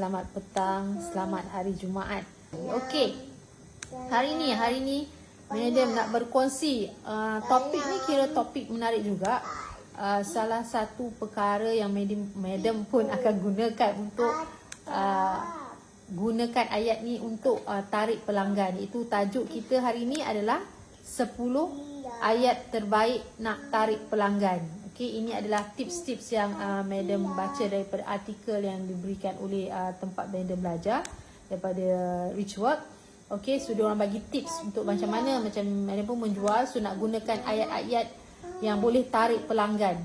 selamat petang, selamat hari Jumaat. Okey, hari ni Madam nak berkongsi topik ni kira topik menarik juga. Salah satu perkara yang Madam pun akan gunakan untuk gunakan ayat ni untuk tarik pelanggan. Itu tajuk kita hari ni adalah 10 ayat terbaik nak tarik pelanggan. Okey, ini adalah tips-tips yang Madam baca daripada artikel yang diberikan oleh tempat Madam belajar daripada Richwork. Okey, so diorang bagi tips untuk macam mana macam Madam pun menjual, so nak gunakan ayat-ayat yang boleh tarik pelanggan.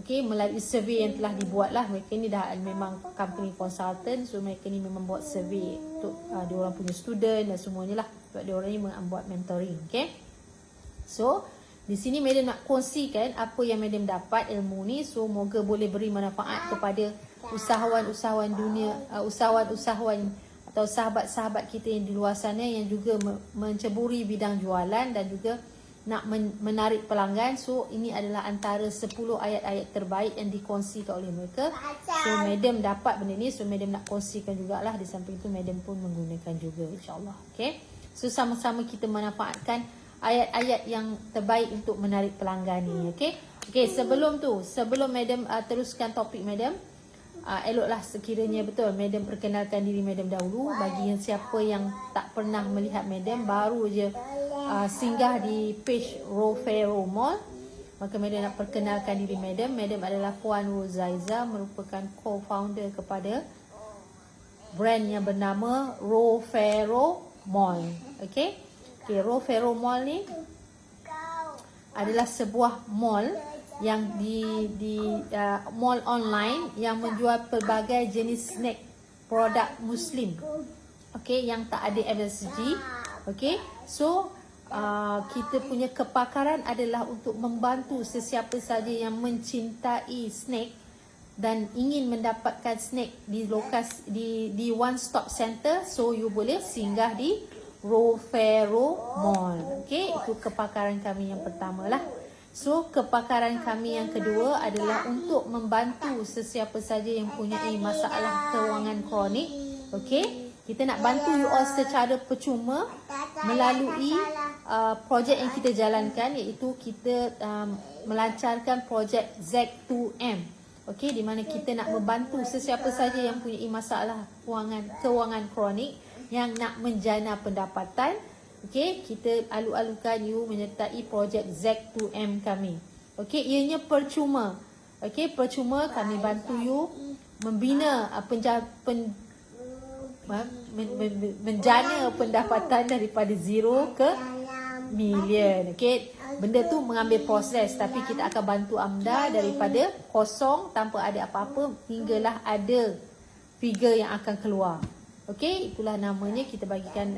Okey, melalui survey yang telah dibuat lah. Mereka ni dah memang company consultant, so mereka ni memang buat survey untuk diorang punya student dan semuanya lah. Sebab diorang ni membuat mentoring. Okey, so di sini Madam nak kongsikan apa yang Madam dapat ilmu ni, so moga boleh beri manfaat kepada usahawan-usahawan dunia, usahawan-usahawan atau sahabat-sahabat kita yang di luar sana yang juga menceburi bidang jualan dan juga nak menarik pelanggan. So ini adalah antara 10 ayat-ayat terbaik yang dikongsikan oleh mereka. So Madam dapat benda ni, so Madam nak kongsikan jugalah. Di samping itu Madam pun menggunakan juga, insyaAllah. Okay, so sama-sama kita manfaatkan ayat-ayat yang terbaik untuk menarik pelanggan ni. Okey, sebelum Madam teruskan topik Madam, eloklah sekiranya betul Madam perkenalkan diri Madam dahulu. Bagi yang siapa yang tak pernah melihat Madam, baru je singgah di page Rofero Mall, maka Madam nak perkenalkan diri Madam. Madam adalah Puan Rozaiza, merupakan co-founder kepada brand yang bernama Rofero Mall. Okey, Rofero Mall ni adalah sebuah mall yang mall online yang menjual pelbagai jenis snack produk Muslim. Okey, yang tak ada MSG. Okey, so kita punya kepakaran adalah untuk membantu sesiapa saja yang mencintai snack dan ingin mendapatkan snack di lokasi di one stop center. So you boleh singgah di Rofero Mall. Okey, itu kepakaran kami yang pertama lah. So kepakaran kami yang kedua adalah untuk membantu sesiapa saja yang mempunyai masalah kewangan kronik. Okey, kita nak bantu you all secara percuma melalui projek yang kita jalankan, iaitu kita melancarkan projek Z2M. Okey, di mana kita nak membantu sesiapa saja yang mempunyai masalah kewangan kronik yang nak menjana pendapatan. Okey, kita alu-alukan you menyertai projek Z2M kami. Okey, ianya percuma. Okey, percuma kami bantu you membina menjana pendapatan daripada zero ke million. Okey, benda tu mengambil proses, tapi kita akan bantu anda daripada kosong tanpa ada apa-apa hinggalah ada figure yang akan keluar. Okey, itulah namanya, kita bagikan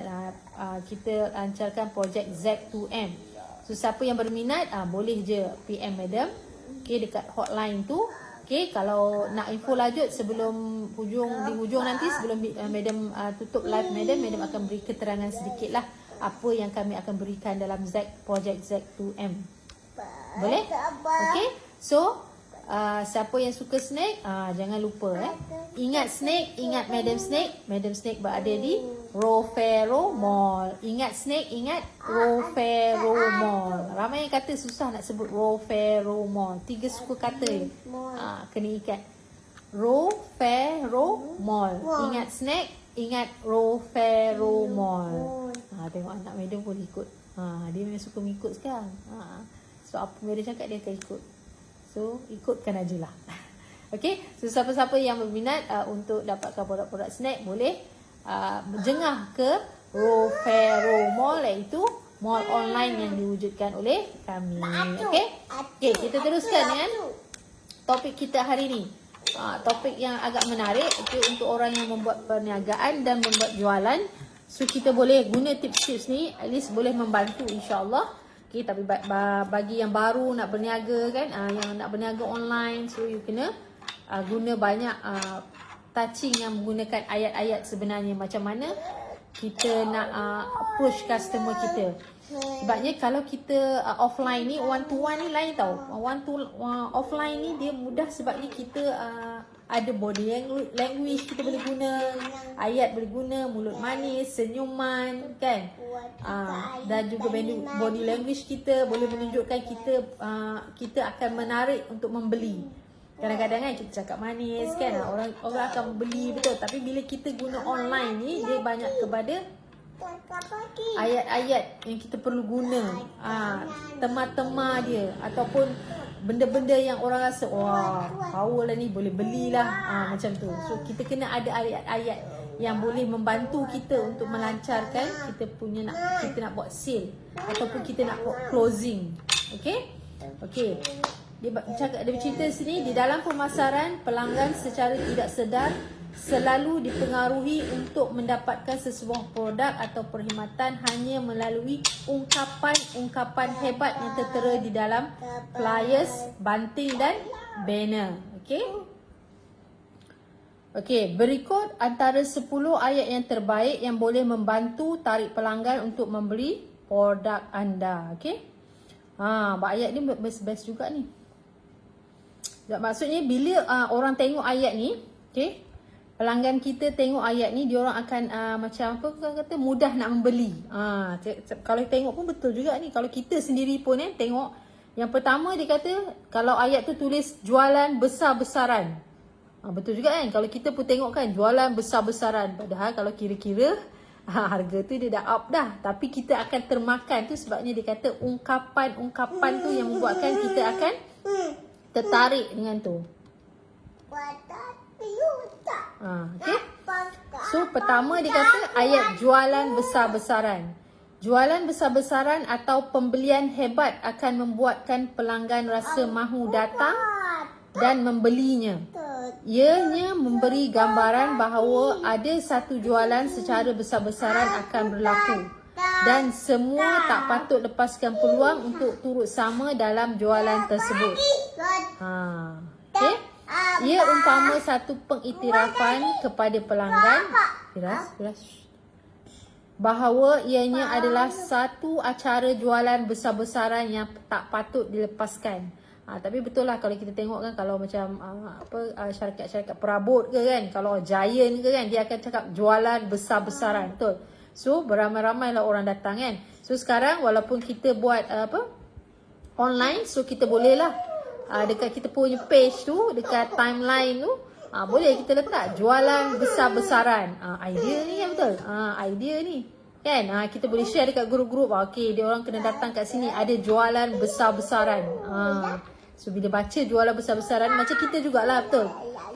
kita lancarkan projek Z2M. So siapa yang berminat boleh je PM Madam. Okey, dekat hotline tu. Okey, kalau nak info lanjut sebelum di hujung nanti, sebelum Madam tutup live Madam akan beri keterangan sedikit lah apa yang kami akan berikan dalam projek Z2M. Boleh? Okey, so siapa yang suka snack, jangan lupa ingat snack, ingat Madam Snack. Madam Snack berada di Rofero Mall. Ingat snack, ingat Rofero Mall. Ramai yang kata susah nak sebut Rofero Mall. 3 suku kata kena ikat. Rofero Mall. Ingat snack, ingat Rofero Mall. Tengok anak Madam pun ikut. Dia memang suka mengikut sekarang. So apa Madam cakap dia akan ikut. So ikutkan ajalah. Okey, so siapa-siapa yang berminat untuk dapatkan produk-produk snack, boleh jengah ke Rofero Mall, iaitu mall online yang diwujudkan oleh kami. Okey, kita teruskan dengan topik kita hari ni. Topik yang agak menarik, untuk orang yang membuat perniagaan dan membuat jualan. So kita boleh guna tips-tips ni, at least boleh membantu, insya-Allah. Okay, tapi bagi yang baru nak berniaga kan, yang nak berniaga online, so you kena guna banyak touching yang menggunakan ayat-ayat sebenarnya. Macam mana kita nak approach customer kita. Sebabnya kalau kita offline ni, one to one ni lain tau. Offline ni dia mudah sebabnya kita ada body language kita boleh guna, ayat boleh guna, mulut manis, senyuman kan. Dan juga body language kita boleh menunjukkan kita akan menarik untuk membeli. Kadang-kadang kan kita cakap manis kan, orang akan membeli, betul. Tapi bila kita guna online ni, dia banyak kepada ayat-ayat yang kita perlu guna, tema-tema dia, ataupun benda-benda yang orang rasa wah power lah ni, boleh belilah, macam tu. So kita kena ada ayat-ayat yang boleh membantu kita untuk melancarkan kita nak buat sale ataupun kita nak buat closing. Okey. Dia bercerita sini, di dalam pemasaran, pelanggan secara tidak sedar selalu dipengaruhi untuk mendapatkan sesebuah produk atau perkhidmatan hanya melalui ungkapan-ungkapan hebat yang tertera di dalam flyers, banting dan banner. Okey, berikut antara 10 ayat yang terbaik yang boleh membantu tarik pelanggan untuk membeli produk anda. Okey. Ayat ni best juga ni. Maksudnya bila orang tengok ayat ni, okey, pelanggan kita tengok ayat ni, diorang akan macam apa kata, mudah nak membeli. Kalau tengok pun betul juga ni. Kalau kita sendiri pun tengok, yang pertama dia kata kalau ayat tu tulis jualan besar-besaran, betul juga kan. Kalau kita pun tengok kan, jualan besar-besaran, padahal kalau kira-kira harga tu dia dah up dah, tapi kita akan termakan tu. Sebabnya dia kata ungkapan-ungkapan tu yang membuatkan kita akan tertarik dengan tu. Okay. So pertama dia kata ayat jualan besar-besaran. Jualan besar-besaran atau pembelian hebat akan membuatkan pelanggan rasa mahu datang dan membelinya. Ianya memberi gambaran bahawa ada satu jualan secara besar-besaran akan berlaku dan semua tak patut lepaskan peluang untuk turut sama dalam jualan tersebut. Okay. Ia umpama satu pengiktirafan kepada pelanggan bahawa ianya adalah satu acara jualan besar-besaran yang tak patut dilepaskan. Tapi betul lah kalau kita tengok kan, kalau macam syarikat-syarikat perabot ke kan, kalau Giant ke kan, dia akan cakap jualan besar-besaran, betul. So beramai-ramai lah orang datang kan. So sekarang walaupun kita buat online, so kita boleh lah dekat kita punya page tu, dekat timeline tu, boleh kita letak jualan besar-besaran. Idea ni kan, betul. Idea ni kan, kita boleh share dekat grup-grup. Okay, dia orang kena datang kat sini, ada jualan besar-besaran. So bila baca jualan besar-besaran, macam kita jugalah, betul.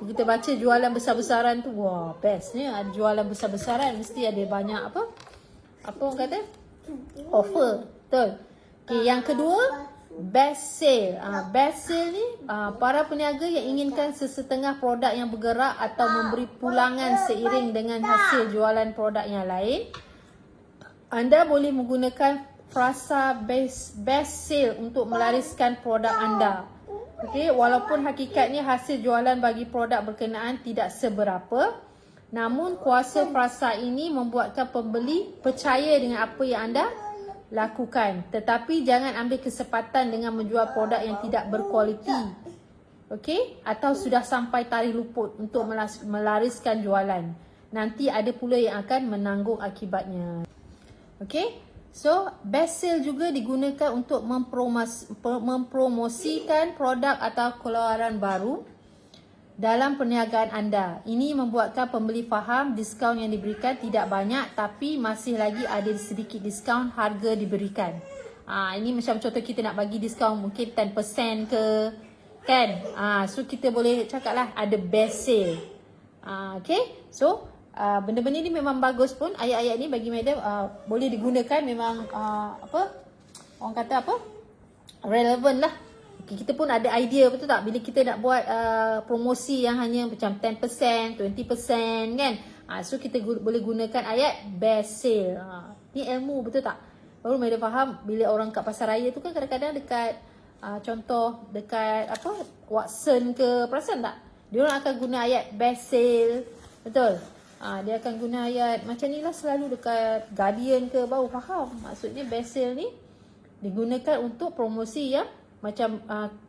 Kita baca jualan besar-besaran tu, wah bestnya ada jualan besar-besaran, mesti ada banyak apa orang kata, offer, betul. Okay, yang kedua, best sale. Best sale ni, para peniaga yang inginkan sesetengah produk yang bergerak atau memberi pulangan seiring dengan hasil jualan produk yang lain, anda boleh menggunakan frasa best sale untuk melariskan produk anda. Okey, walaupun hakikatnya hasil jualan bagi produk berkenaan tidak seberapa, namun kuasa frasa ini membuatkan pembeli percaya dengan apa yang anda lakukan. Tetapi jangan ambil kesempatan dengan menjual produk yang tidak berkualiti. Okey, atau sudah sampai tarikh luput untuk melariskan jualan. Nanti ada pula yang akan menanggung akibatnya. Okey. So, best sale juga digunakan untuk mempromosikan produk atau keluaran baru dalam perniagaan anda. Ini membuatkan pembeli faham diskaun yang diberikan tidak banyak, tapi masih lagi ada sedikit diskaun harga diberikan. Ini macam contoh kita nak bagi diskaun mungkin 10% ke, kan? So kita boleh cakap lah ada best sale. Okay, so benda-benda ni memang bagus pun. Ayat-ayat ni bagi madam boleh digunakan, memang orang kata relevan lah. Okay, kita pun ada idea, betul tak, bila kita nak buat promosi yang hanya macam 10%, 20% kan. So kita boleh gunakan ayat best sale. Ni ilmu, betul tak. Baru madam faham bila orang kat pasar raya tu kan, kadang-kadang dekat contoh dekat Watson ke, perasan tak, dia orang akan guna ayat best sale, betul. Dia akan guna ayat macam ni lah selalu dekat Guardian ke, baru faham. Maksudnya best sale ni digunakan untuk promosi yang macam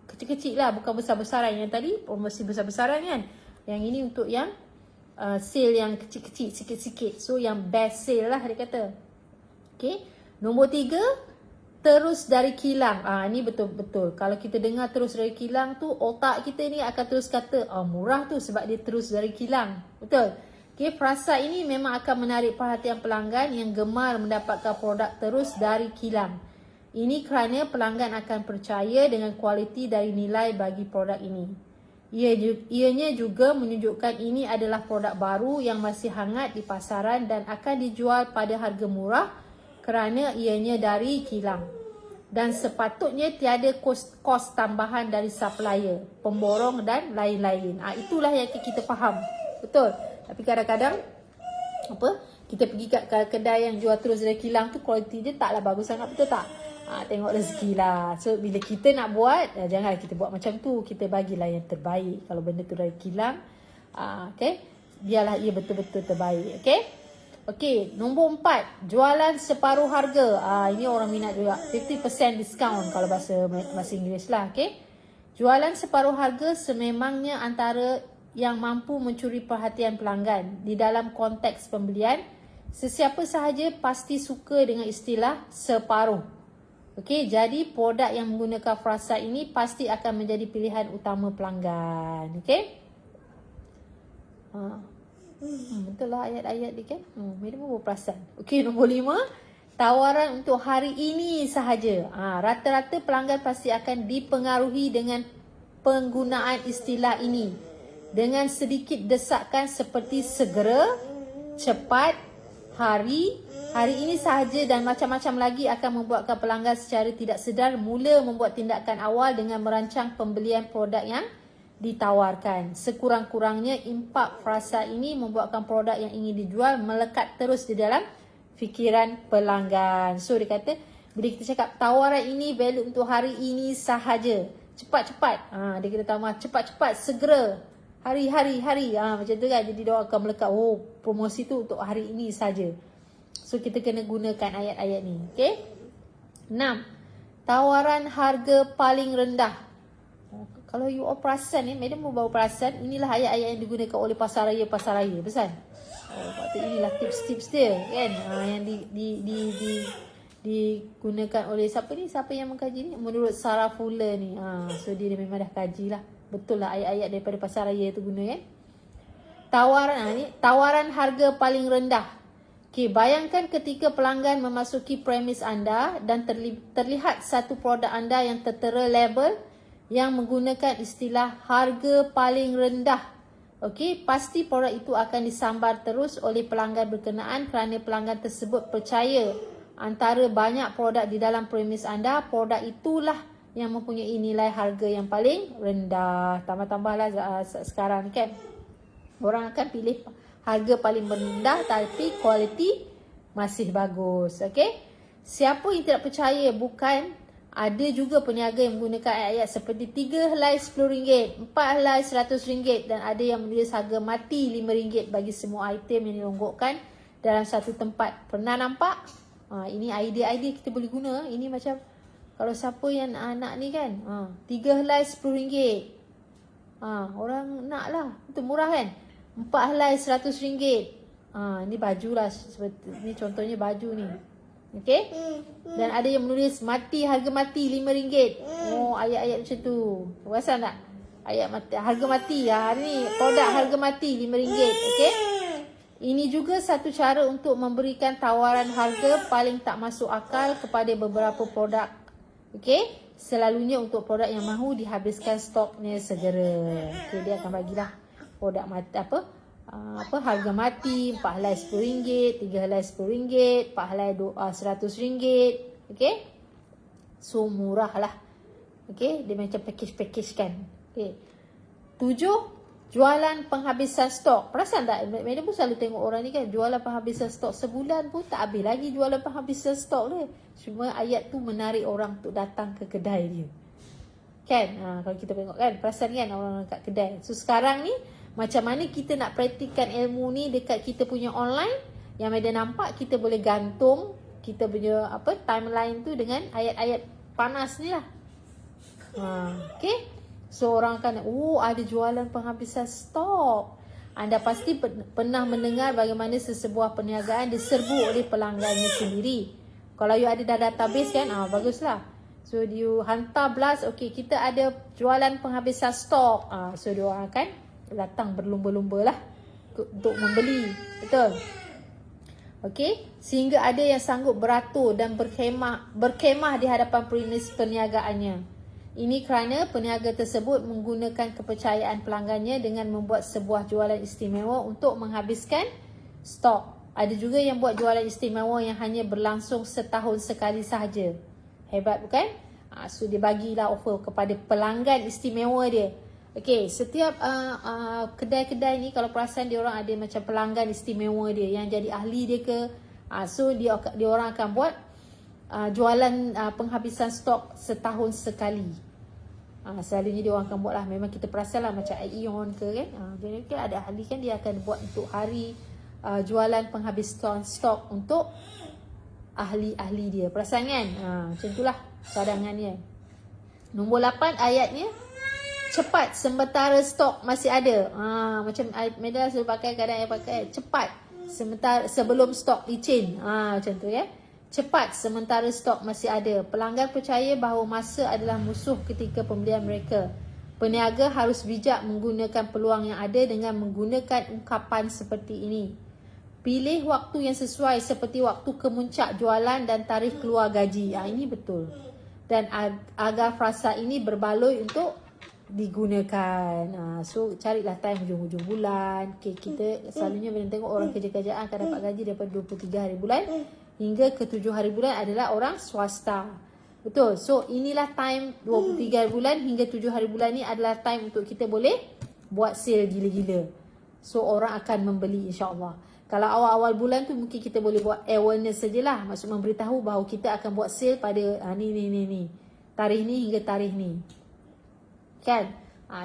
kecil-kecil lah, bukan besar-besaran. Yang tadi promosi besar-besaran kan. Yang ini untuk yang sale yang kecil-kecil, sikit-sikit. So yang best sale lah dia kata. Okay. Nombor 3, terus dari kilang. Ni betul-betul. Kalau kita dengar terus dari kilang tu, otak kita ni akan terus kata, murah tu sebab dia terus dari kilang. Betul? Okay, frasa ini memang akan menarik perhatian pelanggan yang gemar mendapatkan produk terus dari kilang. Ini kerana pelanggan akan percaya dengan kualiti dari nilai bagi produk ini. Ianya juga menunjukkan ini adalah produk baru yang masih hangat di pasaran dan akan dijual pada harga murah kerana ianya dari kilang. Dan sepatutnya tiada kos tambahan dari supplier, pemborong dan lain-lain. Itulah yang kita faham. Betul? Tapi kadang-kadang kita pergi kat kedai yang jual terus dari kilang tu, kualiti dia taklah bagus sangat, betul tak? Tengok rezeki lah. So bila kita nak buat, jangan kita buat macam tu. Kita bagilah yang terbaik. Kalau benda tu dari kilang, okay, biarlah ia betul-betul terbaik. Okay, nombor 4, jualan separuh harga. Ini orang minat juga. 50% discount kalau bahasa Inggeris lah. Okay, jualan separuh harga sememangnya antara yang mampu mencuri perhatian pelanggan. Di dalam konteks pembelian, sesiapa sahaja pasti suka dengan istilah separuh. Okey, jadi produk yang menggunakan frasa ini pasti akan menjadi pilihan utama pelanggan. Okey? Betul lah ayat-ayat ni kan? Mereka pun berperasan. Okey, nombor 5, tawaran untuk hari ini sahaja. Rata-rata pelanggan pasti akan dipengaruhi dengan penggunaan istilah ini. Dengan sedikit desakan seperti segera, cepat, hari ini sahaja dan macam-macam lagi akan membuatkan pelanggan secara tidak sedar mula membuat tindakan awal dengan merancang pembelian produk yang ditawarkan. Sekurang-kurangnya impak frasa ini membuatkan produk yang ingin dijual melekat terus di dalam fikiran pelanggan. So dia kata, bila kita cakap tawaran ini valid untuk hari ini sahaja, cepat-cepat, dia kata tambah cepat-cepat, segera, hari, macam tu kan. Jadi dia akan melekat, promosi tu untuk hari ini saja. So kita kena gunakan ayat-ayat ni. Okay. 6, tawaran harga paling rendah. Kalau you all perasan ni, madam pun baru perasan, inilah ayat-ayat yang digunakan oleh pasaraya. Betul? Patut inilah tips-tips dia kan. Yang digunakan oleh siapa yang mengkaji ni? Menurut Sarah Fuller ni. So dia memang dah kaji lah. Betul lah ayat-ayat daripada pasaraya tu guna kan. Tawaran harga paling rendah. Okay, bayangkan ketika pelanggan memasuki premis anda dan terlihat satu produk anda yang tertera label yang menggunakan istilah harga paling rendah. Okey, pasti produk itu akan disambar terus oleh pelanggan berkenaan kerana pelanggan tersebut percaya antara banyak produk di dalam premis anda, produk itulah yang mempunyai nilai harga yang paling rendah. Tambah-tambahlah sekarang ni kan. Orang akan pilih harga paling rendah tapi kualiti masih bagus. Okey. Siapa yang tidak percaya, bukan ada juga peniaga yang menggunakan ayat-ayat seperti 3 helai RM10, 4 helai RM100 dan ada yang menulis harga mati RM5 bagi semua item yang dilonggokkan dalam satu tempat. Pernah nampak? Ini idea-idea kita boleh guna. Ini macam kalau siapa yang nak ni kan, 3 helai RM10. Orang nak lah. Itu murah kan? 4 helai RM100. Ni baju lah. Ni contohnya baju ni. Okay? Dan ada yang menulis harga mati RM5. Ayat-ayat macam tu. Perasan tak? Ayat mati, harga mati. Hari ni produk harga mati RM5. Okay? Ini juga satu cara untuk memberikan tawaran harga paling tak masuk akal kepada beberapa produk. Okay? Selalunya untuk produk yang mahu dihabiskan stoknya segera. Okay, dia akan bagilah produk mati harga mati 4 helai RM10, 3 helai RM10, 4 helai RM100. Okay? So murah lah. Okay? Dia macam package kan. Okay. 7, jualan penghabisan stok. Perasan tak? Madam pun selalu tengok orang ni kan, jualan penghabisan stok. Sebulan pun tak habis lagi jualan penghabisan stok dia. Cuma ayat tu menarik orang untuk datang ke kedai dia. Kan? Kalau kita tengok kan, perasan kan orang kat kedai. So sekarang ni Macam mana kita nak praktikkan ilmu ni dekat kita punya online, yang Madam nampak kita boleh gantung kita punya timeline tu dengan ayat-ayat panas ni lah. Okay. So orang akan ada jualan penghabisan stok. Anda pasti pernah mendengar bagaimana sesebuah perniagaan diserbu oleh pelanggannya sendiri. Kalau you ada dah database kan, baguslah. So you hantar blast, okay, kita ada jualan penghabisan stok. So dia orang akan datang berlumba-lumba lah untuk membeli. Betul? Okay, sehingga ada yang sanggup beratur dan berkhemah di hadapan perniagaannya. Ini kerana peniaga tersebut menggunakan kepercayaan pelanggannya dengan membuat sebuah jualan istimewa untuk menghabiskan stok. Ada juga yang buat jualan istimewa yang hanya berlangsung setahun sekali sahaja. Hebat bukan? So dia bagilah offer kepada pelanggan istimewa dia. Okay, setiap kedai-kedai ni kalau perasan dia orang ada macam pelanggan istimewa dia yang jadi ahli dia ke. So dia orang akan buat jualan penghabisan stok setahun sekali. Selalunya dia orang akan buat lah. Memang kita perasan lah macam Aeon ke kan. Jadi ada ahli kan dia akan buat untuk hari jualan penghabisan stok untuk ahli-ahli dia. Perasan kan? Macam itulah cadangannya. Nombor 8 ayatnya. Cepat sementara stok masih ada. Macam Madam selalu pakai, kadang yang pakai cepat sementara sebelum stok licin. Macam tu ya. Cepat sementara stok masih ada. Pelanggan percaya bahawa masa adalah musuh ketika pembelian mereka. Peniaga harus bijak menggunakan peluang yang ada dengan menggunakan ungkapan seperti ini. Pilih waktu yang sesuai seperti waktu kemuncak jualan dan tarikh keluar gaji. Ini betul. Dan agar frasa ini berbaloi untuk digunakan. So carilah time hujung-hujung bulan. Okay, kita selalunya bila tengok orang kerja-kerjaan akan dapat gaji daripada 23 hari bulan hingga ke 7 hari bulan adalah orang swasta. Betul. So inilah time 23 hari bulan hingga 7 hari bulan ni adalah time untuk kita boleh buat sale gila-gila. So orang akan membeli insya-Allah. Kalau awal-awal bulan tu mungkin kita boleh buat awareness sajalah. Maksud memberitahu bahawa kita akan buat sale pada ni. Tarikh ni hingga tarikh ni. Kan?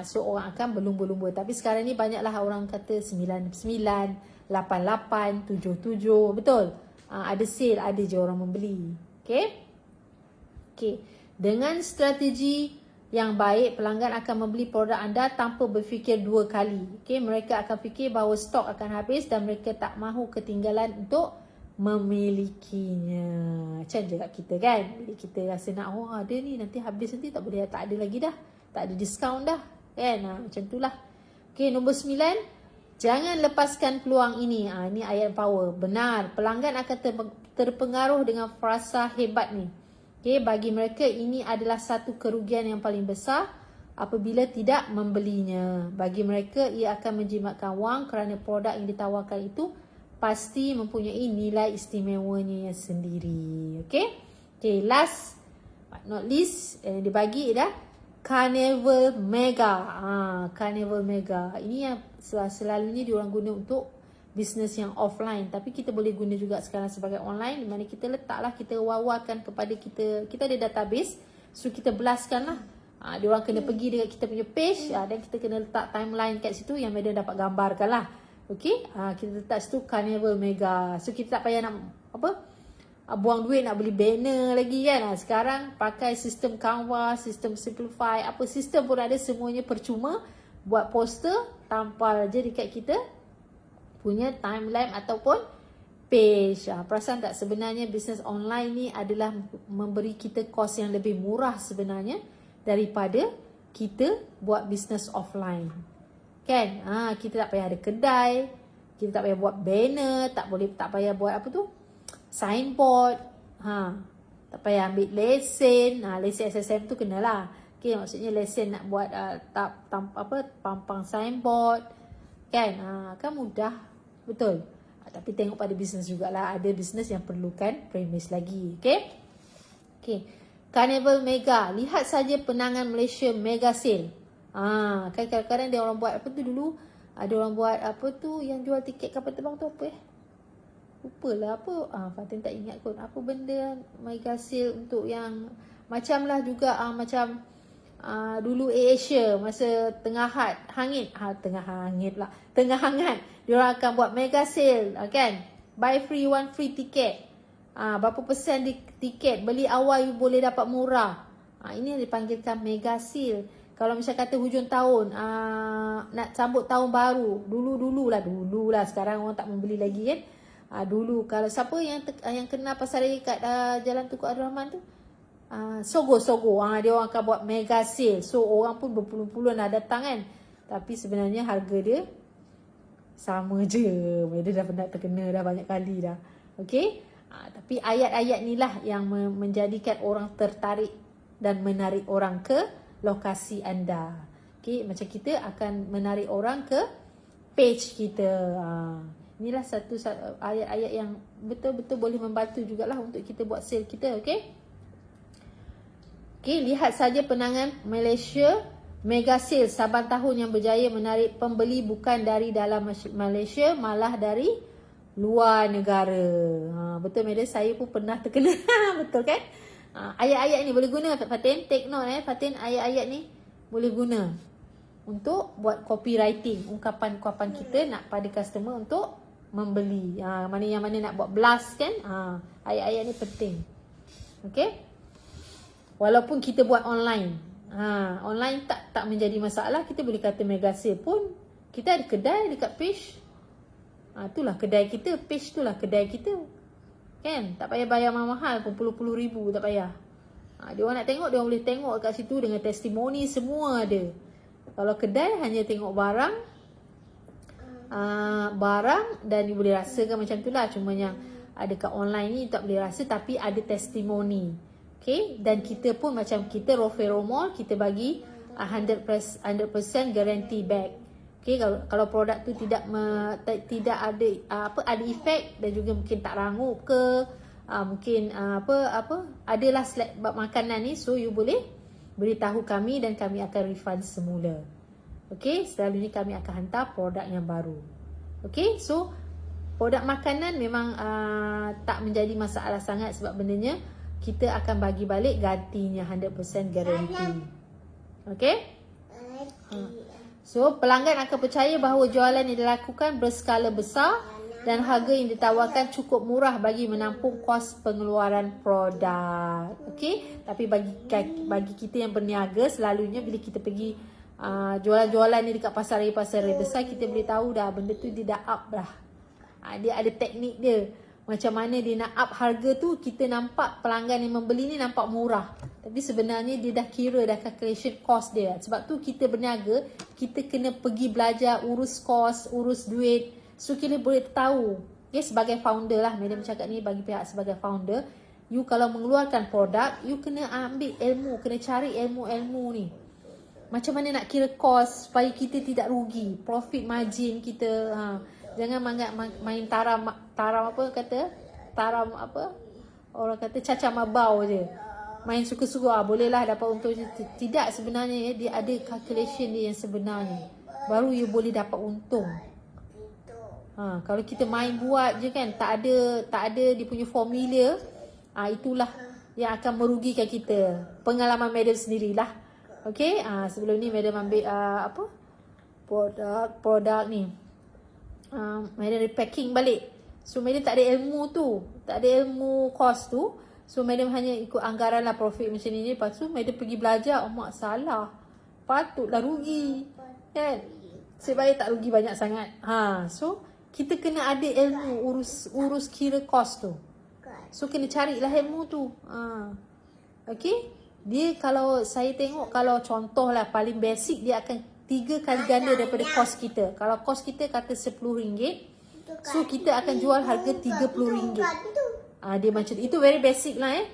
So orang akan berlumba-lumba. Tapi sekarang ni banyaklah orang kata 99, 88, 77. Betul? Ada sale, ada je orang membeli. Okay? Dengan strategi yang baik, pelanggan akan membeli produk anda tanpa berfikir dua kali. Okay? Mereka akan fikir bahawa stok akan habis dan mereka tak mahu ketinggalan untuk memilikinya. Macam je kat kita kan? Bila kita rasa nak, ada ni, nanti habis nanti tak boleh, tak ada lagi dah. Tak ada diskaun dah. Kan? Macam itulah. Okay, nombor 9. Jangan lepaskan peluang ini. Ini ayat power. Benar. Pelanggan akan terpengaruh dengan frasa hebat ni. Okay, bagi mereka ini adalah satu kerugian yang paling besar apabila tidak membelinya. Bagi mereka ia akan menjimatkan wang kerana produk yang ditawarkan itu pasti mempunyai nilai istimewanya sendiri. Okay, last but not least yang dibagi adalah Carnival Mega. Carnival Mega. Ini yang selalunya diorang guna untuk bisnes yang offline. Tapi kita boleh guna juga sekarang sebagai online. Di mana kita letaklah, kita wawarkan kepada kita. Kita ada database. So kita blastkan lah. Diorang kena pergi dekat kita punya page. Dan kita kena letak timeline kat situ yang mereka dapat gambarkan lah. Okay. Kita letak situ Carnival Mega. So kita tak payah nak buang duit nak beli banner lagi kan. Sekarang pakai sistem Canva, sistem Simplify, apa sistem pun ada, semuanya percuma. Buat poster, tampal je dekat kita punya timeline ataupun page. Perasan tak sebenarnya bisnes online ni adalah memberi kita kos yang lebih murah sebenarnya daripada kita buat bisnes offline. Kan? Kita tak payah ada kedai, kita tak payah buat banner, tak payah buat signboard, tak payah ambil lesen. Lesen SSM tu kenalah. Okay, maksudnya lesen nak buat pampang signboard, kan? Kan mudah, betul. Tapi tengok pada bisnes jugalah. Ada bisnes yang perlukan premis lagi. Okay. Carnival Mega. Lihat saja penangan Malaysia Mega Sale. Kan kadang-kadang dia orang buat dulu. Ada orang buat yang jual tiket kapal terbang tu apa Lupalah Fatin tak ingat kot. Apa benda Mega Sale untuk yang macam lah juga macam dulu Asia masa tengah hangat diorang akan buat mega sale, kan, buy free one free tiket, berapa persen di tiket, beli awal you boleh dapat murah. Ini yang dipanggilkan mega sale. Kalau misal kata hujung tahun, nak sambut tahun baru, dulu lah, sekarang orang tak membeli lagi kan. Dulu kalau siapa yang kenal pasar raya kat Jalan Tunku Abdul Rahman tu, Sogo, dia orang akan buat mega sale. So orang pun berpuluh-puluh nak datang kan. Tapi sebenarnya harga dia sama je. Dia dah pernah terkena dah banyak kali dah. Okey. Tapi ayat-ayat ni lah yang menjadikan orang tertarik dan menarik orang ke lokasi anda. Okey, macam kita akan menarik orang ke page kita. Inilah satu ayat-ayat yang betul-betul boleh membantu jugalah untuk kita buat sale kita. Okey. Okay, lihat saja penangan Malaysia Mega Sale Saban Tahun yang berjaya menarik pembeli bukan dari dalam Malaysia, malah dari luar negara. Betul Madam, saya pun pernah terkena. Betul kan? Ayat-ayat ni boleh guna Fatin, take note Fatin, ayat-ayat ni boleh guna untuk buat copywriting, ungkapan-ungkapan kita nak pada customer untuk membeli. Mana nak buat blast kan? Ayat-ayat ni penting. Okay? Walaupun kita buat online, online tak menjadi masalah. Kita boleh kata mega sale pun. Kita ada kedai dekat page, itulah kedai kita, page itulah kedai kita, kan? Tak payah bayar mahal pun, puluh-puluh ribu tak payah. Dia orang nak tengok, dia orang boleh tengok kat situ dengan testimoni semua ada. Kalau kedai hanya tengok barang dan you boleh rasakan macam tu lah. Cuma yang ada kat online ni tak boleh rasa, tapi ada testimoni. Okay, dan kita pun macam kita Rofero Mall, kita bagi 100% guarantee back. Okay, kalau produk tu tidak ada ada efek dan juga mungkin tak rangup ke, mungkin adalah select makanan ni, so you boleh beritahu kami dan kami akan refund semula. Okay, selalunya kami akan hantar produk yang baru. Okay, so produk makanan memang tak menjadi masalah sangat sebab bendanya kita akan bagi balik gantinya 100% guarantee. Okay? So, pelanggan akan percaya bahawa jualan yang dilakukan berskala besar dan harga yang ditawarkan cukup murah bagi menampung kos pengeluaran produk. Okay? Tapi bagi kita yang berniaga, selalunya bila kita pergi jualan-jualan ni dekat pasar raya besar, kita boleh tahu dah benda tu dia dah up dah. Dia ada teknik dia. Macam mana dia nak up harga tu, kita nampak pelanggan yang membeli ni nampak murah. Tapi sebenarnya dia dah kira, dah calculation cost dia. Sebab tu kita berniaga, kita kena pergi belajar urus kos, urus duit. So kita boleh tahu. Okay, sebagai founder lah, Madam cakap ni bagi pihak sebagai founder. You kalau mengeluarkan produk, you kena ambil ilmu, kena cari ilmu-ilmu ni. Macam mana nak kira kos supaya kita tidak rugi. Profit margin kita, jangan main taram orang kata cacah mabau je, main suka-suka bolehlah dapat untung. Tidak, sebenarnya dia ada calculation dia yang sebenarnya, baru you boleh dapat untung. Kalau kita main buat je kan, tak ada dia punya formula, itulah yang akan merugikan kita. Pengalaman Madam sendirilah. Okay, sebelum ni Madam ambil produk ni, Madam repacking balik. So Madam tak ada ilmu tu, tak ada ilmu kos tu. So Madam hanya ikut anggaran lah profit macam ni. Lepas tu Madam pergi belajar, mak salah, patutlah rugi kan, sebaik tak rugi banyak sangat. So kita kena ada ilmu urus kira kos tu. So kena carilah ilmu tu. Okay, dia kalau saya tengok, kalau contoh lah paling basic, dia akan 3 kali ganda daripada kos kita. Kalau kos kita kata RM10, so kita akan jual harga RM30. Dia macam itu, very basic lah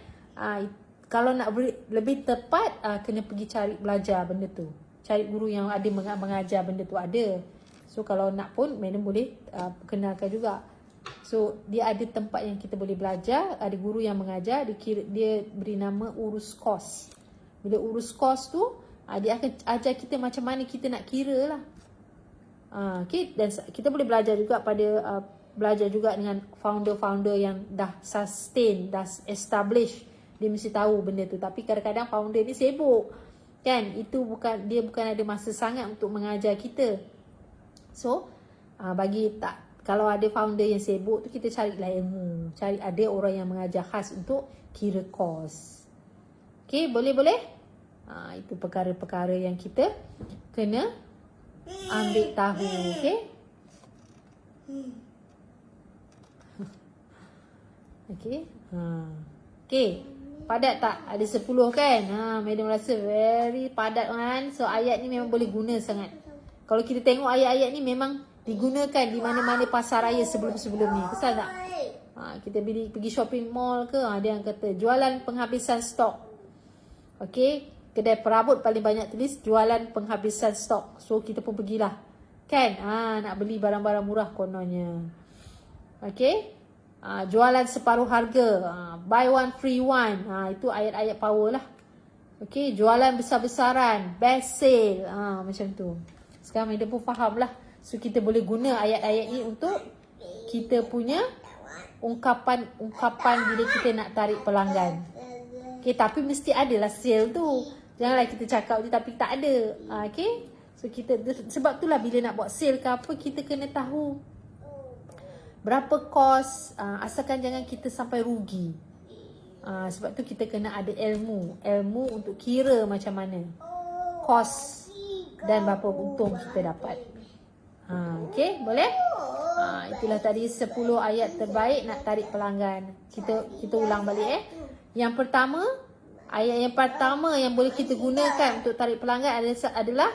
kalau nak lebih tepat, kena pergi cari belajar benda tu. Cari guru yang ada mengajar benda tu ada. So kalau nak pun Madam boleh kenalkan juga. So dia ada tempat yang kita boleh belajar, ada guru yang mengajar, dia beri nama urus kos. Bila urus kos tu, dia akan ajar kita macam mana kita nak kira lah. Okay, dan kita boleh belajar juga belajar juga dengan founder-founder yang dah sustain, dah establish. Dia mesti tahu benda tu. Tapi kadang-kadang founder ni sibuk. Kan? Dia bukan ada masa sangat untuk mengajar kita. So, kalau ada founder yang sibuk tu, kita carilah ilmu. Cari ada orang yang mengajar khas untuk kira kos. Okay, boleh? Itu perkara-perkara yang kita kena ambil tahu. Okay? Okay. Okay. Padat tak? Ada 10 kan? Madam rasa very padat kan. So ayat ni memang boleh guna sangat. Kalau kita tengok ayat-ayat ni memang digunakan di mana-mana pasar raya sebelum-sebelum ni. Betul tak? Kita pergi shopping mall ke, dia yang kata jualan penghabisan stok. Okay. Kedai perabot paling banyak tulis jualan penghabisan stok. So kita pun pergilah. Kan? Nak beli barang-barang murah kononnya. Okay. Jualan separuh harga, buy one free one, itu ayat-ayat power lah. Okay, jualan besar-besaran, best sale, macam tu. Sekarang Madam pun faham lah. So kita boleh guna ayat-ayat ni untuk kita punya ungkapan bila kita nak tarik pelanggan. Okay, tapi mesti adalah sale tu. Janganlah kita cakap je tapi tak ada. Okay, so sebab itulah bila nak buat sale ke apa, kita kena tahu berapa kos, asalkan jangan kita sampai rugi. Sebab tu kita kena ada ilmu untuk kira macam mana kos dan berapa untung kita dapat. Okay, boleh? Itulah tadi 10 ayat terbaik nak tarik pelanggan. Kita ulang balik. Yang pertama, ayat yang pertama yang boleh kita gunakan untuk tarik pelanggan adalah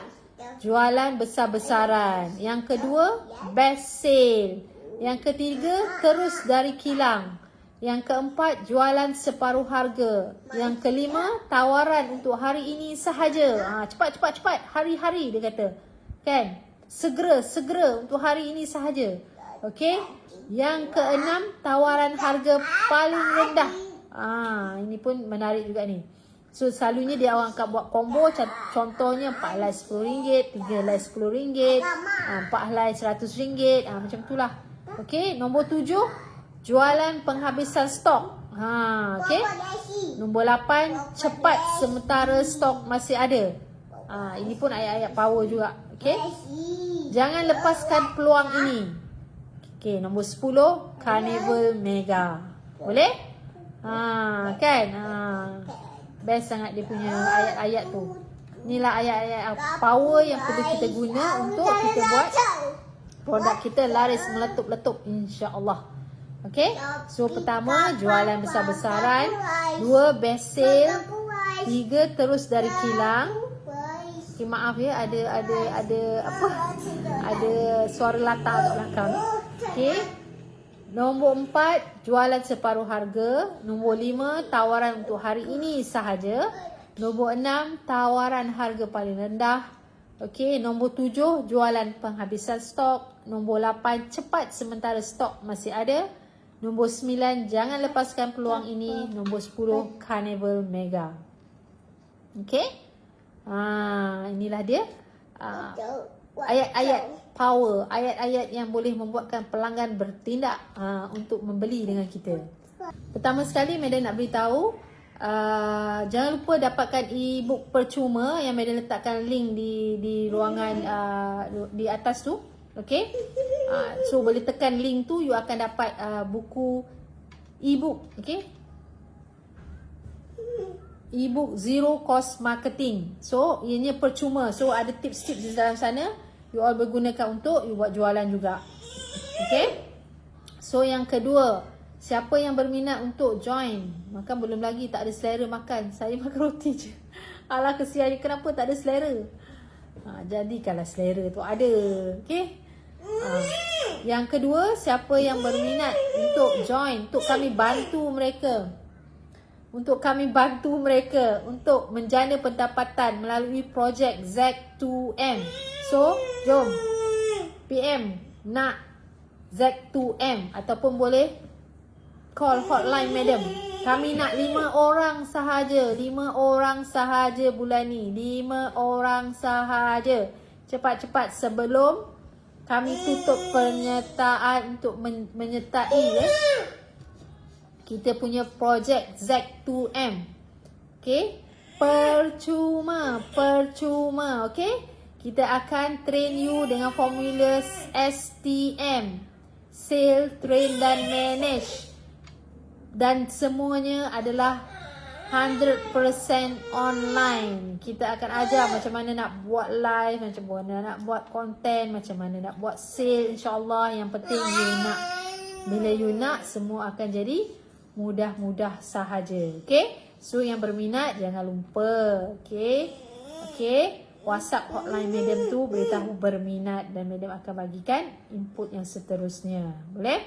jualan besar-besaran. Yang kedua, best sale. Yang ketiga, terus dari kilang. Yang keempat, jualan separuh harga. Yang kelima, tawaran untuk hari ini sahaja. Cepat. Hari-hari dia kata. Kan? Segera untuk hari ini sahaja. Okey? Yang keenam, tawaran harga paling rendah. Ini pun menarik juga ni. So selalunya dia orang akan buat combo. Contohnya 4 helai RM10, 3 helai RM10, 4 helai RM100. Macam itulah. Okey, nombor 7, jualan penghabisan stok. Okey. Nombor 8, cepat sementara stok masih ada. Ini pun ayat-ayat power juga. Okey. Jangan lepaskan peluang ini. Okey, nombor 10, Carnival Mega. Boleh? Kan? Best sangat dia punya ayat-ayat tu. Inilah ayat-ayat power yang perlu kita guna untuk kita buat produk kita laris meletup-letup, insya-Allah. Okey? So pertama, jualan besar-besaran. 2, best sale. 3, terus dari kilang. Okay, maaf ya, ada apa? Ada suara latar kat belakang. Okey. Nombor 4, jualan separuh harga. Nombor 5, tawaran untuk hari ini sahaja. Nombor 6, tawaran harga paling rendah. Okey, nombor 7, jualan penghabisan stok. Nombor 8, cepat sementara stok masih ada. Nombor 9, jangan lepaskan peluang ini. Nombor 10, Carnival Mega. Okey? Inilah dia. Ayat-ayat power, ayat-ayat yang boleh membuatkan pelanggan bertindak untuk membeli dengan kita. Pertama sekali, Madam nak beritahu, jangan lupa dapatkan e-book percuma yang Madam letakkan link di ruangan di atas tu. Okay. So boleh tekan link tu, you akan dapat buku e-book. Okay. E-book Zero Cost Marketing. So ianya percuma. So ada tips-tips di dalam sana, you all bergunakan untuk you buat jualan juga. Okay. So yang kedua, siapa yang berminat untuk join? Makan belum lagi, tak ada selera makan. Saya makan roti je. Alah kesiannya, kenapa tak ada selera? Jadikanlah selera tu ada. Okay. Yang kedua, siapa yang berminat untuk join, untuk kami bantu mereka. Untuk kami bantu mereka untuk menjana pendapatan melalui projek Z2M. So, jom PM nak Z2M ataupun boleh call hotline Madam. Kami nak 5 orang sahaja. 5 orang sahaja bulan ni. 5 orang sahaja. Cepat-cepat sebelum kami tutup penyertaan untuk menyertai kita punya projek Z2M. Okay. Percuma, okay? Kita akan train you dengan formula STM, Sale, Train dan Manage. Dan semuanya adalah 100% online. Kita akan ajar macam mana nak buat live, macam mana nak buat konten, macam mana nak buat sale, insyaAllah. Yang penting you nak. Bila you nak, semua akan jadi mudah-mudah sahaja. Okay? So yang berminat jangan lupa. Okay? Okay? WhatsApp hotline madam tu beritahu berminat dan madam akan bagikan input yang seterusnya. Boleh?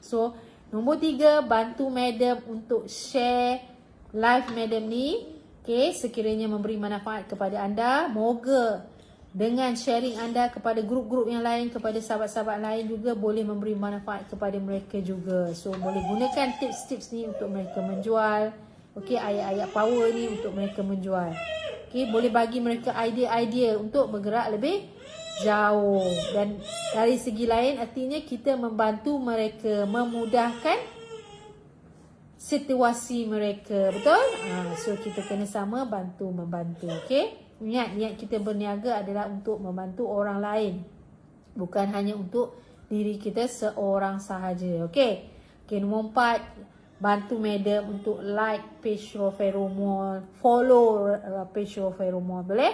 So nombor 3, bantu madam untuk share live madam ni. Okay, sekiranya memberi manfaat kepada anda, moga dengan sharing anda kepada grup-grup yang lain, kepada sahabat-sahabat lain juga boleh memberi manfaat kepada mereka juga. So boleh gunakan tips-tips ni untuk mereka menjual. Okay, ayat-ayat power ni untuk mereka menjual. Okay, boleh bagi mereka idea-idea untuk bergerak lebih jauh. Dan dari segi lain, artinya kita membantu mereka, memudahkan situasi mereka. Betul? So kita kena sama bantu-membantu. Okay? Ingat, niat kita berniaga adalah untuk membantu orang lain. Bukan hanya untuk diri kita seorang sahaja. Okay? Okay, nombor 4, bantu madam untuk like page Rofero Mall, follow page Rofero Mall. Boleh?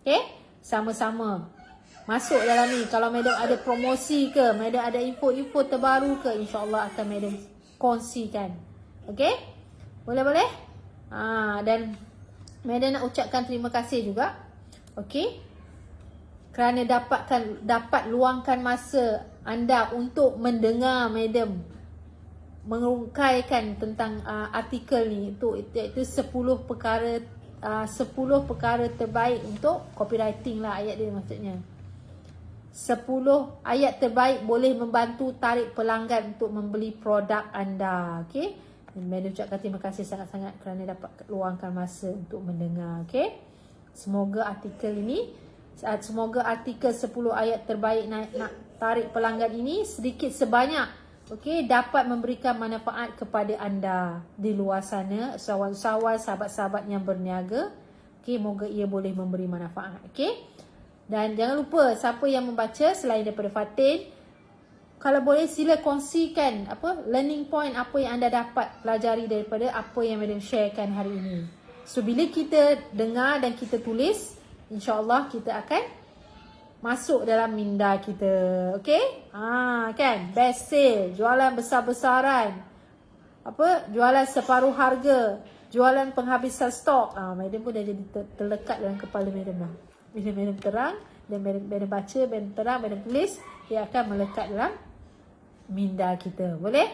Okay? Sama-sama masuk dalam ni. Kalau madam ada promosi ke, madam ada info-info terbaru ke, insyaAllah akan madam kongsikan. Okay? Boleh-boleh? Dan madam nak ucapkan terima kasih juga. Okay? Kerana dapat luangkan masa anda untuk mendengar madam mengungkaikan tentang artikel ni, iaitu 10 perkara terbaik untuk copywriting lah ayat dia maksudnya. 10 ayat terbaik boleh membantu tarik pelanggan untuk membeli produk anda. Okay? Madam ucapkan terima kasih sangat-sangat kerana dapat luangkan masa untuk mendengar. Okay? Semoga artikel 10 ayat terbaik nak tarik pelanggan ini sedikit sebanyak, okay, dapat memberikan manfaat kepada anda di luar sana, usahawan-usahawan, sahabat-sahabat yang berniaga. Okay, moga ia boleh memberi manfaat. Okay? Dan jangan lupa, siapa yang membaca selain daripada Fatin, kalau boleh sila kongsikan learning point apa yang anda dapat pelajari daripada apa yang madam sharekan hari ini. So bila kita dengar dan kita tulis, insyaAllah kita akan masuk dalam minda kita. Okay? Kan? Best sale, jualan besar-besaran, jualan separuh harga, jualan penghabisan stok. Madam pun dah jadi terlekat dalam kepala madam lah. Bila madam terang dan madam baca, madam terang, madam tulis, dia akan melekat dalam minda kita. Boleh?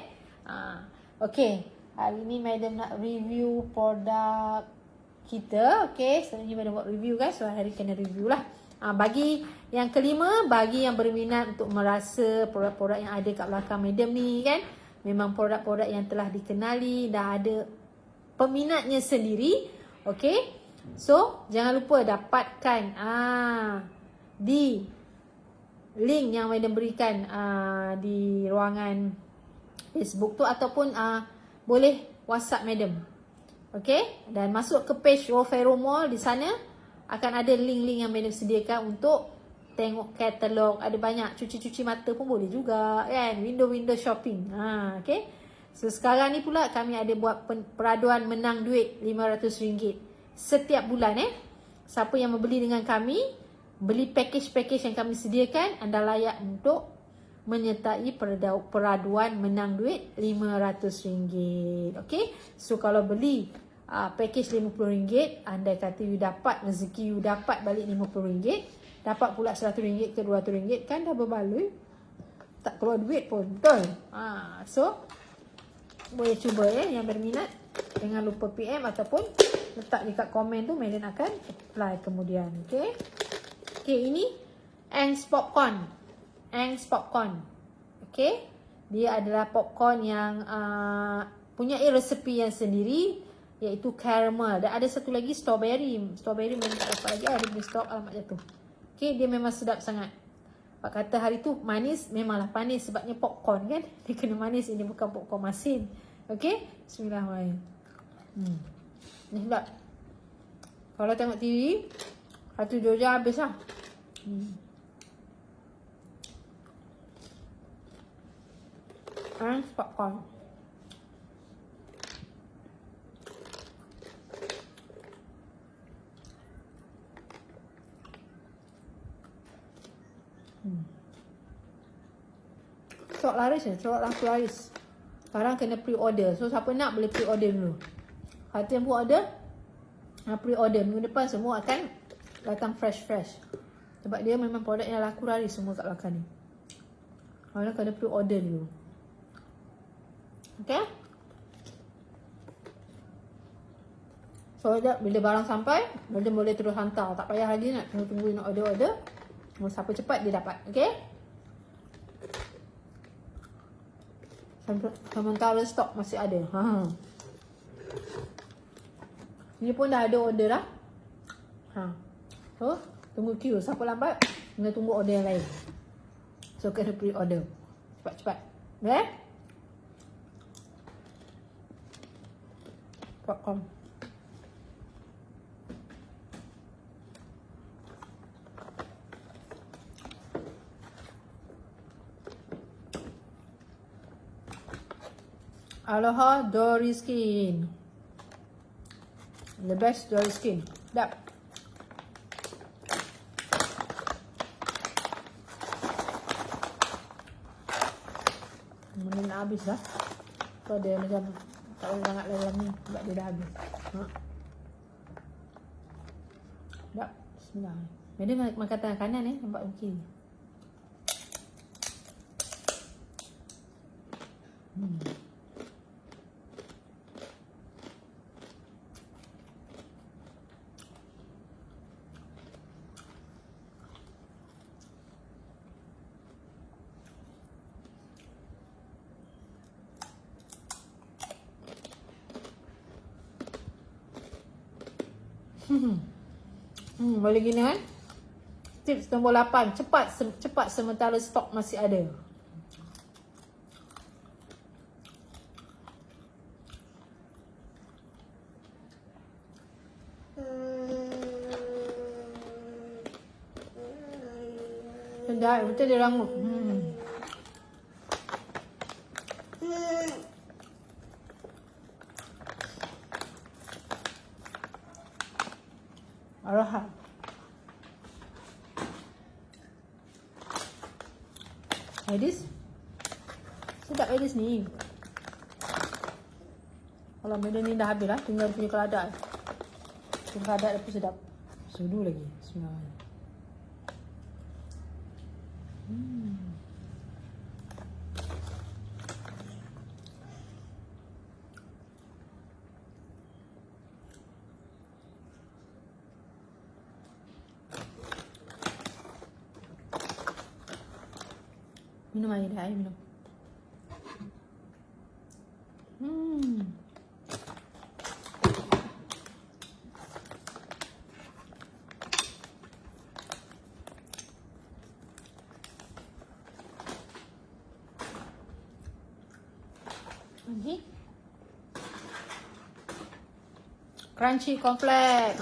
Okay. Hari ni madam nak review produk kita. Okay. Selalunya madam buat review kan. So hari kena review lah. Bagi yang kelima, bagi yang berminat untuk merasa produk-produk yang ada kat belakang madam ni kan, memang produk-produk yang telah dikenali, dah ada peminatnya sendiri. Okay. So jangan lupa dapatkan di link yang madam berikan di ruangan Facebook tu, ataupun boleh WhatsApp madam. Okay? Dan masuk ke page Rofero Mall, di sana akan ada link-link yang madam sediakan untuk tengok katalog. Ada banyak, cuci-cuci mata pun boleh juga kan, window-window shopping. Okay? So sekarang ni pula kami ada buat peraduan menang duit RM500 setiap bulan. Siapa yang membeli dengan kami, beli package-package yang kami sediakan, anda layak untuk menyertai peraduan menang duit RM500. Okay? So kalau beli package RM50, anda kata you dapat rezeki, you dapat balik RM50, dapat pula RM100 ke RM200, kan dah berbaloi, tak keluar duit pun. Betul? So boleh cuba yang berminat. Jangan lupa PM ataupun letak dekat komen tu, madam akan apply kemudian. Okay? Okay, ini Ang's Popcorn. Ang's Popcorn. Okay? Dia adalah popcorn yang punya resepi yang sendiri, iaitu caramel. Dan ada satu lagi strawberry. Strawberry memang tak dapat lagi. Ada punya stok, alamak jatuh. Okay, dia memang sedap sangat. Pak kata hari tu manis, memanglah panis sebabnya popcorn kan. Dia kena manis, ini bukan popcorn masin. Okay? Bismillahirrahmanirrahim. Ni sedap. Kalau tengok TV, satu Georgia habis lah. And popcorn. Cok laris ni, cok langsung laris. Sekarang kena pre-order. So siapa nak boleh pre-order dulu. Kalau yang pre-order, pre-order minggu depan semua akan datang fresh-fresh. Sebab dia memang produk yang laku laris semua kat belakang ni. Kalau kena pre-order dulu. Okay. So bila barang sampai, dia boleh terus hantar. Tak payah lagi nak tunggu nak order-order. Siapa cepat dia dapat. Okay. Sementara stok masih ada. Ni pun dah ada order dah. So tunggu queue. Siapa lambat, kena tunggu order yang lain. So kena pre-order. Cepat-cepat. Okay. Popcorn. Aloha Dory Skin. The best Dory Skin. Sedap. Mungkin nak habis dah. So dia macam tak boleh sangat dalam ni sebab dia dah habis. Sedap. Bismillah. Dia makan tangan kanan ni, nampak okey. Boleh gini kan? Tips nombor 8. Cepat sementara stok masih ada. Sedap, betul dia rangup. Aloha. Edis. Sedap Edis ni. Kalau benda ni dah habis lah, tinggal punya keladak. Keladak pun sedap. Sudu lagi. Bismillah. Minum air dah, minum. Okay. Crunchy cornflake.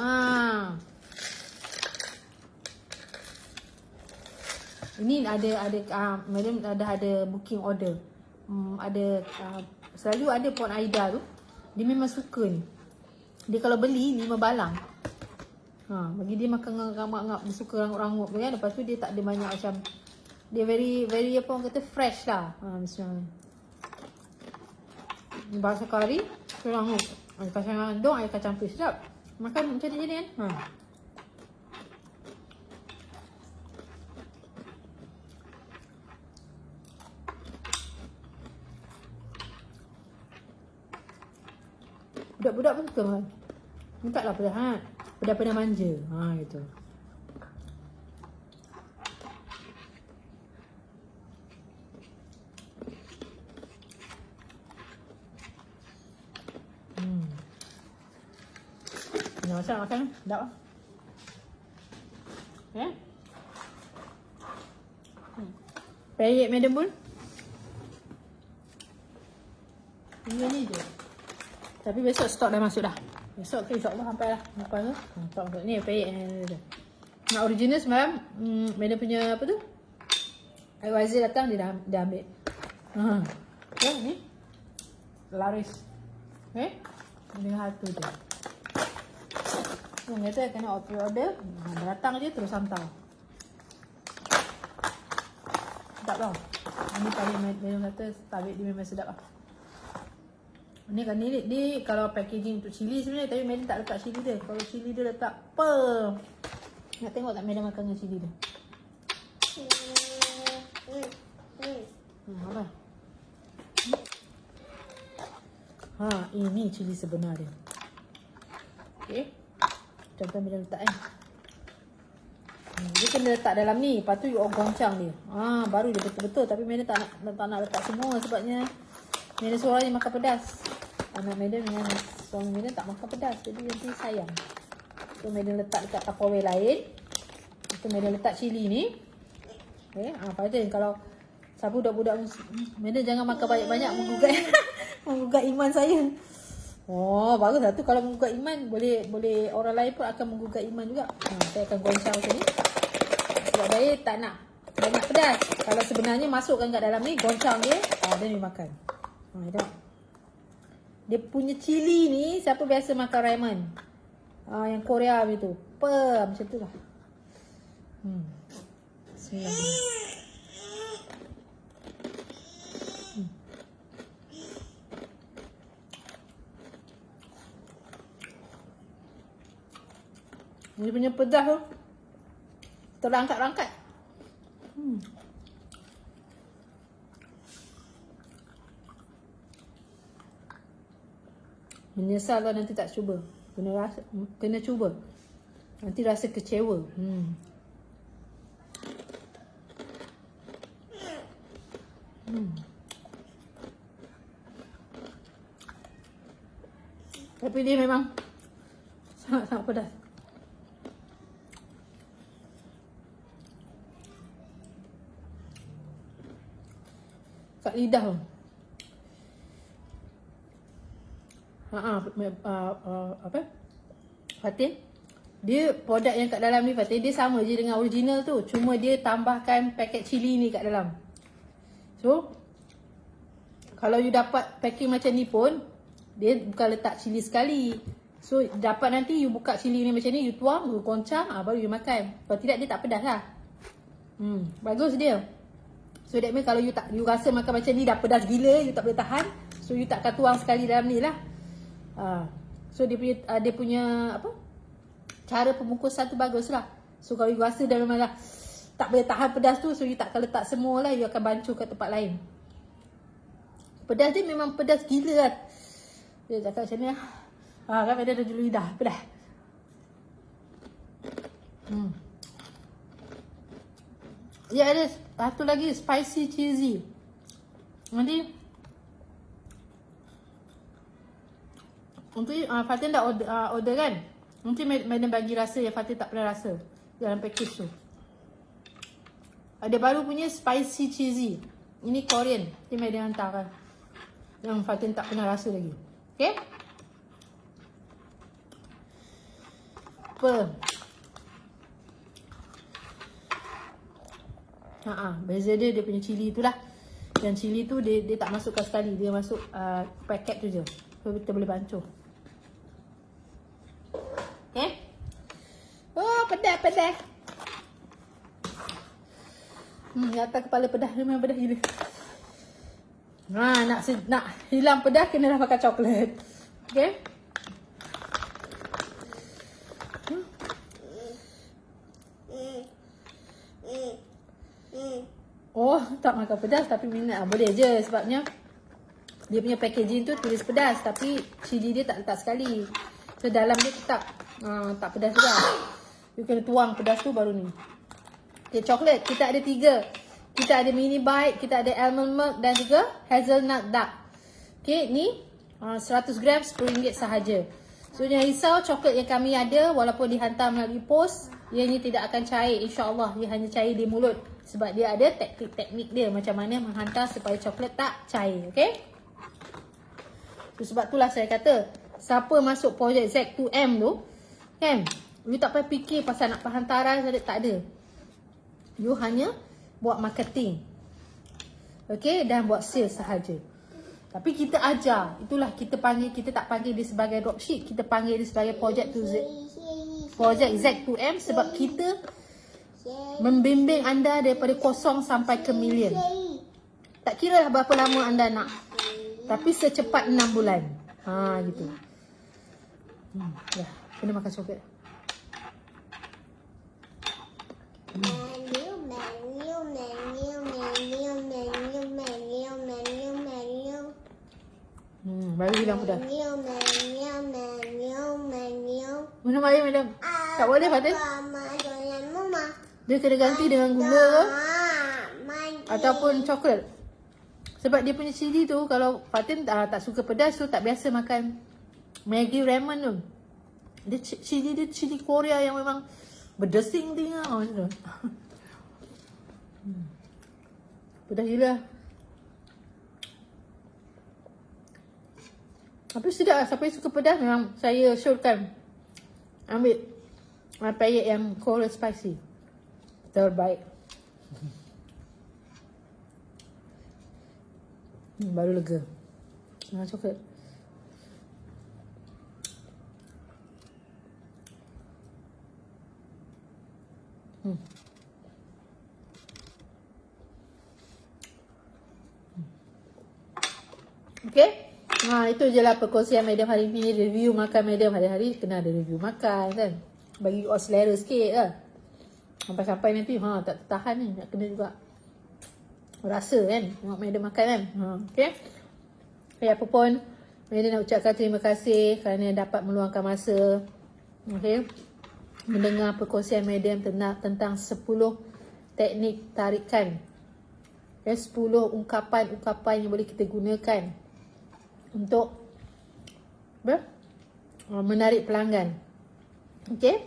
Ini madam ada booking order. Selalu ada Puan Aida tu. Dia memang suka ni. Dia kalau beli 5 balang. Bagi dia makan ngap-ngap, dia suka rangup-rangup kan. Lepas tu dia tak ada banyak macam, dia very apa orang kata fresh lah. Misalnya bahasa kari, rangup. Kacang andong, air kacang pis sedap. Makan macam ni kan. Budak-budak pun suka kan. Taklah pedas. Pedas-pedas manja. Gitu. Macam makan. Sedap lah. Ya. Peyek madam pun. Ini je. Tapi besok stok dah masuk dah. Besok ke insyaAllah sampai lah. Sampai tu. Nampak ni payek ni. Nak original semalam, madam punya apa tu? Advisor datang, dia dah ambil. Ni. Laris. Okay. Dengan harga je. Orang kata kena order. Datang je terus hantar. Sedap tau. Ini paling madam kata tabik dia memang sedap lah. Ni kan ni kalau packaging untuk cili sebenarnya, tapi madam tak letak cili dia. Kalau cili dia letak apa? Nak tengok tak madam makan dengan cili dia? Apa? Ini cili sebenar dia. Okey. Contoh madam letak dia kena letak dalam ni. Lepas tu you goncang dia. Baru dia betul-betul. Tapi madam tak nak letak semua sebabnya madam seorang yang makan pedas. Anak madam dengan suami madam tak makan pedas. Jadi nanti sayang. So madam letak dekat tupperware lain. Lepas madam letak cili ni. Okay. Pada kalau siapa budak-budak madam jangan makan banyak-banyak menggugat iman saya. Bagus lah tu. Kalau menggugat iman, boleh orang lain pun akan menggugat iman juga. Saya akan goncang macam ni. Sebab saya tak nak banyak pedas. Kalau sebenarnya masukkan kat dalam ni, goncang dia, dan dia makan. Tengok. Dia punya cili ni, siapa biasa makan ramen? Yang Korea tu. Macam tu lah. Bismillahirrahmanirrahim. Dia punya pedas tu terangkat-rangkat. Menyesal kalau nanti tak cuba. Kena cuba. Nanti rasa kecewa. Tapi dia memang sangat-sangat pedas. Kat lidah tu. Apa? Fatin. Dia produk yang kat dalam ni Fatin, dia sama je dengan original tu. Cuma dia tambahkan paket cili ni kat dalam. So, kalau you dapat packing macam ni pun, dia bukan letak cili sekali. So, dapat nanti you buka cili ni macam ni, you tuang, you goncang, baru you makan. Kalau tidak, dia tak pedas lah. Bagus dia. So that means kalau you rasa makan macam ni dah pedas gila, you tak boleh tahan, so you tak akan tuang sekali dalam ni lah. So dia punya apa? Cara pembungkusan tu bagus lah. So kalau you rasa dah memang dah tak boleh tahan pedas tu, so you tak akan letak semua lah, you akan bancuh kat tempat lain. Pedas dia memang pedas gila lah. Dia cakap macam ni lah. Kan ada julu lidah, pedas. Dia ada satu lagi spicy cheesy. Nanti untuk Fatin dah order kan. Nanti madam bagi rasa yang Fatin tak pernah rasa dalam package tu. Ada baru punya spicy cheesy. Ini Korean. Nanti madam hantarkan. Yang Fatin tak pernah rasa lagi. Okay? Apa? Beza dia punya cili tu lah. Yang cili tu dia tak masukkan sekali. Dia masuk paket tu je. So kita boleh bancuh. Okay. Pedas. Atas kepala pedas. Dia memang pedas gila. Nak hilang pedas kena dah pakai coklat. Okay. Tak makan pedas tapi minat boleh je, sebabnya dia punya packaging tu tulis pedas tapi cili dia tak letak sekali. So dalam dia tetap tak pedas juga. You kena tuang pedas tu baru ni. Okay, coklat kita ada 3. Kita ada mini bite, kita ada almond milk dan juga hazelnut dark. Okay, ni 100 gram RM10 sahaja. So jangan risau, coklat yang kami ada walaupun dihantar melalui pos, ianya tidak akan cair, insya-Allah. Ia hanya cair di mulut sebab dia ada teknik dia macam mana menghantar supaya coklat tak cair. Okay? So, sebab itulah saya kata siapa masuk projek Z2M tu, kan, you tak payah fikir pasal nak hantaran, tak ada. You hanya buat marketing, okay, dan buat sales sahaja. Tapi kita ajar, itulah kita panggil, kita tak panggil dia sebagai dropship, kita panggil dia sebagai projek Z2M, sebab kita membimbing anda daripada kosong sampai ke million. Tak kira lah berapa lama anda nak, tapi secepat 6 bulan. Gitu. Ya, kena makan coklat. Baru hilang dah. Minum air, madam. Tak boleh, Fatin. Dia kena ganti dengan gula ke, ataupun coklat. Sebab dia punya chili tu, kalau Fatin tak suka pedas tu, tak biasa makan Maggi ramen tu. Dia chili dia chili Korea yang memang berdesing tinggal macam tu. Pedas gila. Tapi sedap lah. Siapa yang suka pedas, memang saya showkan. Ambil packet yang Korea spicy. Terbaik. Baru lega. Coklat. Okay. Itu je lah perkongsian madam hari ni. Review makan madam hari-hari. Kena ada review makan kan. Bagi you all selera sikit lah. Sampai-sampai nanti tak tahan ni. Nak kena juga rasa kan tengok madam makan kan. Okay. Apa pun, madam nak ucapkan terima kasih kerana dapat meluangkan masa, okay, mendengar perkongsian madam tentang 10 teknik tarikan, 10 ungkapan-ungkapan yang boleh kita gunakan untuk menarik pelanggan. Okay.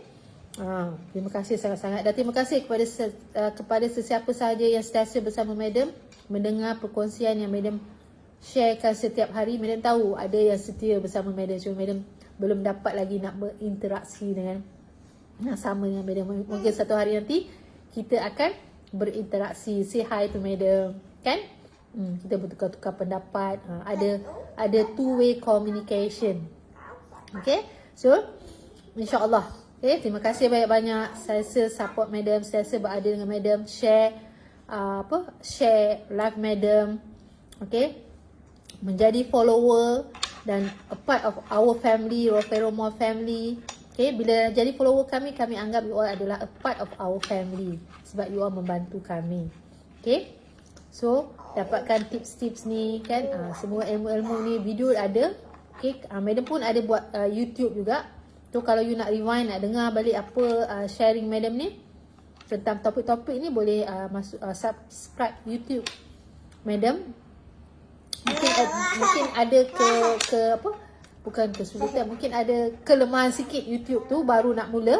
Terima kasih sangat-sangat, dan terima kasih kepada sesiapa sahaja yang sentiasa bersama madam, mendengar perkongsian yang madam sharekan setiap hari. Madam tahu ada yang setia bersama madam, cuma madam belum dapat lagi nak berinteraksi dengan yang sama dengan madam. Mungkin satu hari nanti kita akan berinteraksi, say hi to madam, kan? Kita bertukar-tukar pendapat, ada two-way communication. Okay, so insyaAllah. Okay, terima kasih banyak-banyak. Saya support madam, saya berada dengan madam, share share live madam, okay, menjadi follower dan a part of our family, Ropero Mall family. Okay, bila jadi follower kami anggap you all adalah a part of our family, sebab you all membantu kami. Okay, so dapatkan tips-tips ni kan, semua ilmu-ilmu ni video ada. Okay, madam pun ada buat YouTube juga. So kalau you nak rewind, nak dengar balik apa sharing madam ni tentang topik-topik ni, boleh masuk subscribe YouTube madam. Mungkin ada bukan kesulitan, mungkin ada kelemahan sikit YouTube tu, baru nak mula.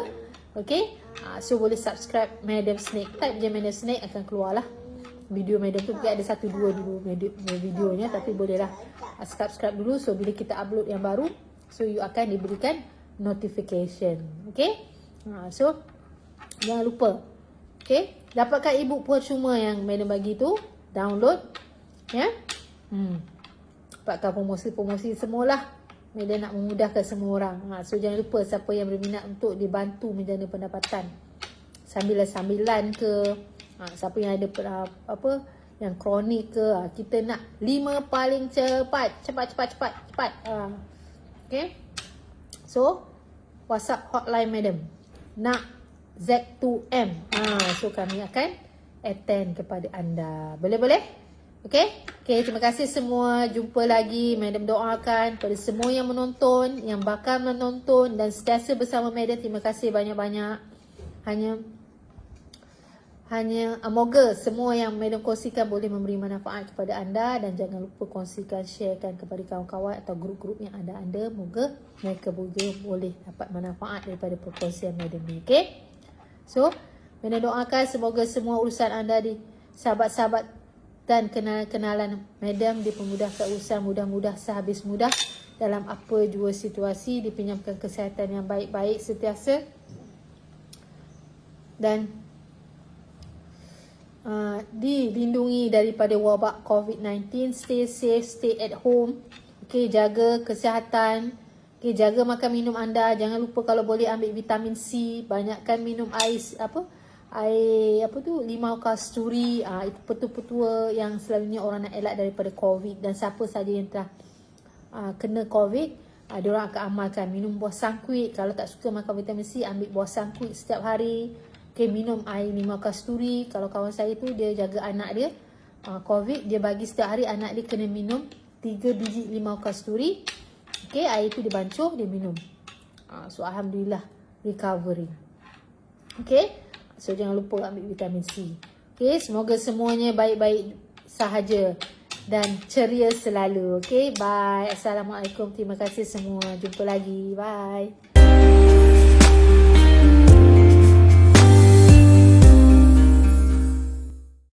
Okay, so boleh subscribe Madam Snake. Type je Madam Snake, akan keluar lah video madam tu. Mungkin ada 1-2 dulu videonya, tapi bolehlah subscribe dulu. So bila kita upload yang baru, so you akan diberikan notification. Okay, so jangan lupa. Okay, dapatkan ebook percuma yang madam bagi tu, download ya. Dapatkan promosi-promosi semualah. Madam nak memudahkan semua orang. So jangan lupa, siapa yang berminat untuk dibantu menjana pendapatan sambilan-sambilan ke, siapa yang ada yang kronik ke, kita nak 5 paling cepat. Okay, so WhatsApp hotline madam nak Z2M, so kami akan attend kepada anda. Boleh? Okay, terima kasih semua. Jumpa lagi. Madam doakan pada semua yang menonton, yang bakal menonton dan sentiasa bersama madam. Terima kasih banyak-banyak. Hanya moga semua yang madam kongsikan boleh memberi manfaat kepada anda, dan jangan lupa kongsikan, sharekan kepada kawan-kawan atau grup-grup yang ada anda. Moga mereka boleh dapat manfaat daripada perkongsian madam ni. Okay, so madam doakan semoga semua urusan anda di sahabat-sahabat dan kenalan madam dipermudahkan urusan, mudah-mudah sehabis mudah, dalam apa jua situasi, dipinjamkan kesihatan yang baik-baik sentiasa dan dilindungi daripada wabak COVID-19. Stay safe, stay at home. Okay, jaga kesihatan. Okay, jaga makan minum anda. Jangan lupa kalau boleh ambil vitamin C. Banyakkan minum air limau kasturi. Itu petua-petua yang selalunya orang nak elak daripada COVID. Dan siapa saja yang telah kena COVID, diorang akan amalkan minum buah sangkuit. Kalau tak suka makan vitamin C, ambil buah sangkuit setiap hari. Okay, minum air limau kasturi. Kalau kawan saya tu dia jaga anak dia COVID, dia bagi setiap hari anak dia kena minum 3 biji limau kasturi. Okay, air tu dia bancuh, dia minum. So alhamdulillah recovery. Okay, so jangan lupa ambil vitamin C. Okay, semoga semuanya baik-baik sahaja dan ceria selalu. Okay, bye. Assalamualaikum. Terima kasih semua. Jumpa lagi. Bye.